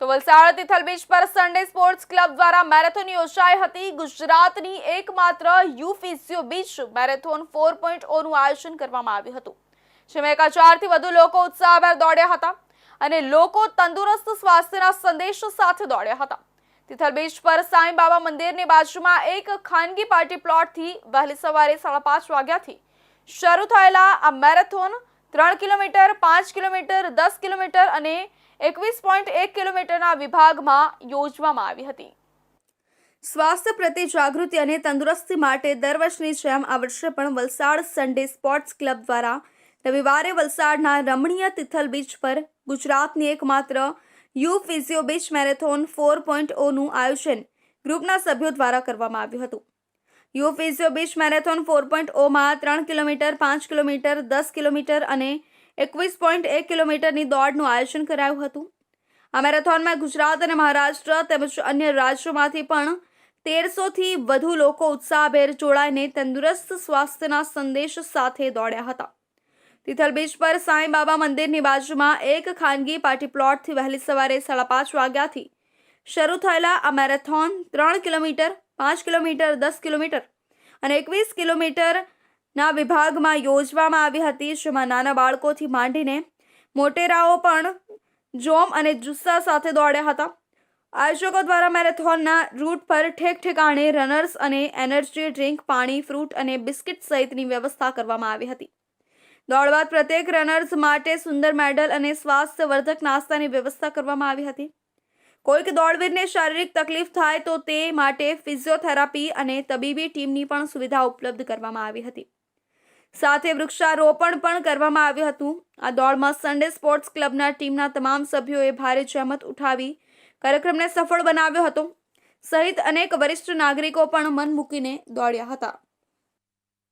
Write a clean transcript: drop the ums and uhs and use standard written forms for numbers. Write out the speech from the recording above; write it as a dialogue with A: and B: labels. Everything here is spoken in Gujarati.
A: તો વલસાડ તિથલ બીચ પર સન્ડે સ્પોર્ટ્સ ક્લબ દ્વારા મેરેથોન યોજાઈ હતી। ગુજરાતની એકમાત્ર યુ ફિઝિયો બીચ મેરેથોન 4.0 નું આયોજન કરવામાં આવ્યું હતું, જેમાં 1000 થી વધુ લોકો ઉત્સાહભેર દોડ્યા હતા અને લોકો તંદુરસ્ત સ્વાસ્થ્યના સંદેશ સાથે દોડ્યા હતા। તિથલ બીચ પર સાંઈ બાબા મંદિરની બાજુમાં એક ખાનગી પાર્ટી પ્લોટથી વહેલી સવારે 5:30 વાગ્યાથી શરૂ થયેલા આ મેરેથોન 3 કિલોમીટર, 5 કિલોમીટર, 10 કિલોમીટર અને 21.1 કિલોમીટરના વિભાગમાં યોજવામાં આવી હતી। સ્વાસ્થ્ય પ્રત્યે જાગૃતિ અને તંદુરસ્તી માટે દર વર્ષની જેમ આ વર્ષે પણ વલસાડ સન્ડે સ્પોર્ટ્સ ક્લબ દ્વારા રવિવારે વલસાડના રમણીય તિથલ બીચ પર ગુજરાતની એકમાત્ર યુ ફિઝિયો બીચ મેરેથોન 4.0 નું આયોજન ગ્રુપના સભ્યો દ્વારા કરવામાં આવ્યું હતું। યુ ફિઝિયો બીચ મેરેથોન 4.0 માં 3 કિલોમીટર, 5 કિલોમીટર, 10 કિલોમીટર અને 21.1 કિલોમીટરની દોડનું આયોજન કરાયું હતું। આ મેરેથોનમાં ગુજરાત અને મહારાષ્ટ્ર તેમજ અન્ય રાજ્યોમાંથી પણ 1300 થી વધુ લોકો ઉત્સાહભેર જોડાઈને તંદુરસ્ત સ્વાસ્થ્યના સંદેશ સાથે દોડ્યા હતા। તિથલ બીચ પર સાંઈ બાબા મંદિરની બાજુમાં એક ખાનગી પાર્ટી પ્લોટથી વહેલી સવારે 5:30 વાગ્યાથી શરૂ થયેલા આ મેરેથોન 3 કિલોમીટર, 5 કિલોમીટર, 10 કિલોમીટર અને 21 કિલોમીટરના વિભાગમાં યોજવામાં આવી હતી, જેમાં નાના બાળકોથી માંડીને મોટેરાઓ પણ જોમ અને જુસ્સા સાથે દોડ્યા હતા। આયોજકો દ્વારા મેરેથોનના રૂટ પર ઠેક ઠેકાણે રનર્સ અને એનર્જી ડ્રિંક, પાણી, ફ્રૂટ અને બિસ્કિટ સહિતની વ્યવસ્થા કરવામાં આવી હતી। દોડ બાદ પ્રત્યેક રનર્સ માટે સુંદર મેડલ અને સ્વાસ્થ્યવર્ધક નાસ્તાની વ્યવસ્થા કરવામાં આવી હતી। કોઈક દોડવીરને શારીરિક તકલીફ થાય તો તે માટે ફિઝિયોથેરાપી અને તબીબી ટીમની પણ સુવિધા ઉપલબ્ધ કરવામાં આવી હતી। સાથે વૃક્ષારોપણ પણ કરવામાં આવ્યું હતું। આ દોડમાં સન્ડે સ્પોર્ટ્સ ક્લબના ટીમના તમામ સભ્યોએ ભારે જહેમત ઉઠાવી કાર્યક્રમને સફળ બનાવ્યો હતો, સહિત અનેક વરિષ્ઠ નાગરિકો પણ મન મૂકીને દોડ્યા હતા।